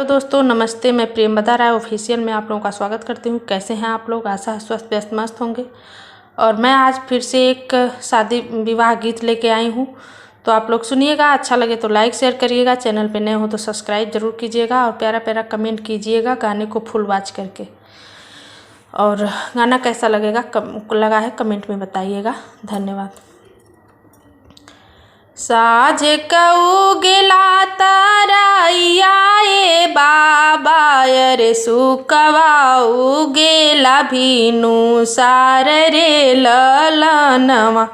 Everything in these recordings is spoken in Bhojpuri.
हेलो दोस्तों, नमस्ते। मैं प्रेमवदा राय ऑफिशियल में आप लोगों का स्वागत करती हूँ। कैसे हैं आप लोग? आशा है स्वस्थ व्यस्त मस्त होंगे। और मैं आज फिर से एक शादी विवाह गीत लेके आई हूँ, तो आप लोग सुनिएगा। अच्छा लगे तो लाइक शेयर करिएगा, चैनल पे नए हो तो सब्सक्राइब जरूर कीजिएगा और प्यारा प्यारा कमेंट कीजिएगा गाने को फुल वॉच करके। और गाना कैसा लगा है कमेंट में बताइएगा। धन्यवाद। साझ कऊ गेला ताराइया ए बाबा रे सुकवाऊ गेला भीनु सार रे ललनवा।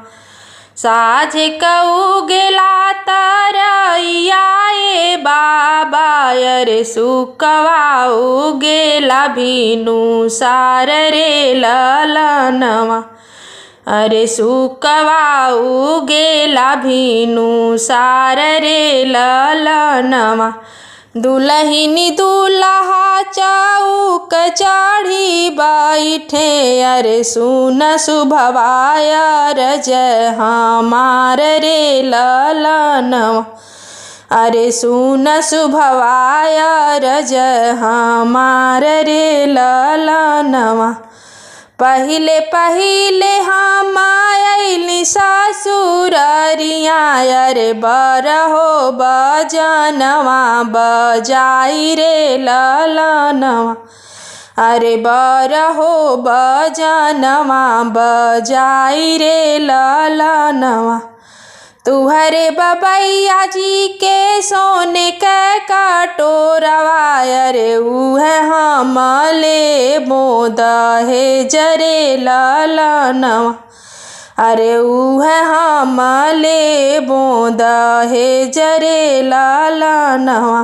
साझ कऊ गेला ताराइया ए बाबा रे सुकवाऊ गेला भीनु सार रे ललनवा। अरे सुकवाऊ गेला भीनु सार रे ललनवा। दुलहिनी दुल्हा चौक चढ़ी बैठे अरे सुन सुभवाय रज हमार रे ललनवा। अरे सुन सुभवाय रज हमार रे ललनवा। पहिले पहिले हम आइली ससुररिया अरे बरहो बजनवा बजाई रे ललनवा। अरे बरहो बजनवा बजाई रे ललनवा। तुहरे बबैया जी के सोने के कटोरवा अरे उहे हम ले मोदहे जरे ललनवा। अरे उहे हम ले मोदहे जरे ललनवा।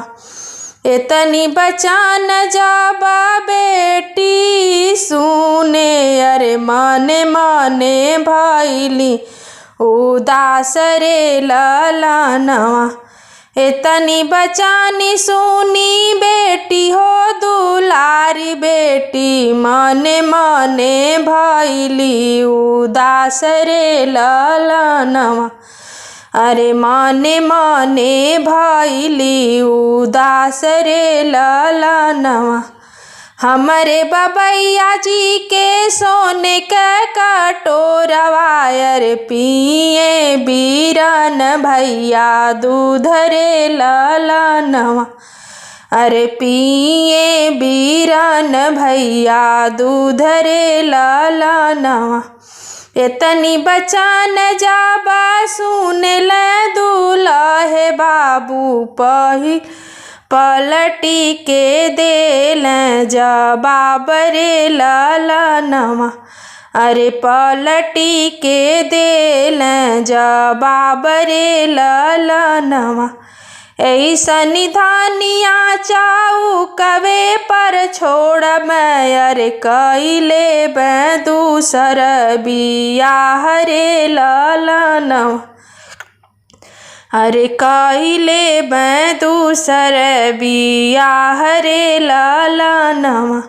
इतनी बचान जाबा बेटी सुने अरे माने माने भैली उदास रे ललनवा। इतनी बचानी सुनी बेटी हो दुलारी बेटी मने मने भैली उदास रे ललनवा। अरे मने मने भैली उदास रे ललनवा। हमरे बबैया जी के सोने के कटोरवा अरे पिए बीरन भैया दूध रे ललनवा। अरे पिए बीरन भैया दूध रे ललनवा। इतनी बचान जाबा सुन ले दूल्हे बाबू पलटी के देल जवाब रे ललनवा। अरे पलटी के देल जवाब रे ललनवा। ऐसन धानिया चाऊ कवे पर छोड़ मैं अरे कैले मैं दूसर बियाह रे ललनवा। अरे कैले मैं दूसर बियाह रे ललनवा।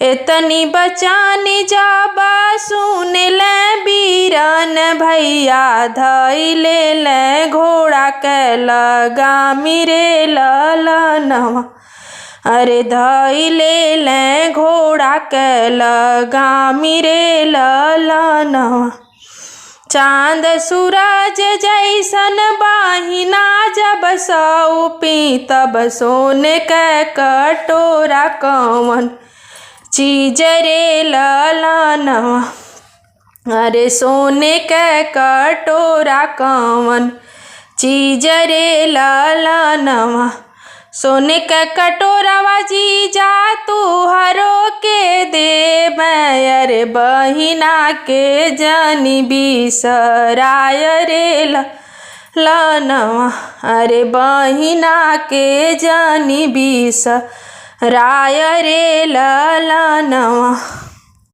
इतनी बचानी जाबा सुन ले बीरन भैया धैले ले घोड़ा के लगामी रे ललनवा। अरे धैले ले घोड़ा के लगामी रे ललनवा। चांद सूरज जैसन बाहिना जब सौपी तब सोने के कटोरा कौन चीज रे ललनवा। अरे सोने के कटोरा कौन चीज रे ललनवा। सोने के कटोरवा जीजा तुहरो के दे मैं अरे बहिना के जानी बिसराय रे ललनवा। अरे बहिना के जानी बिसराय रे ललनवा।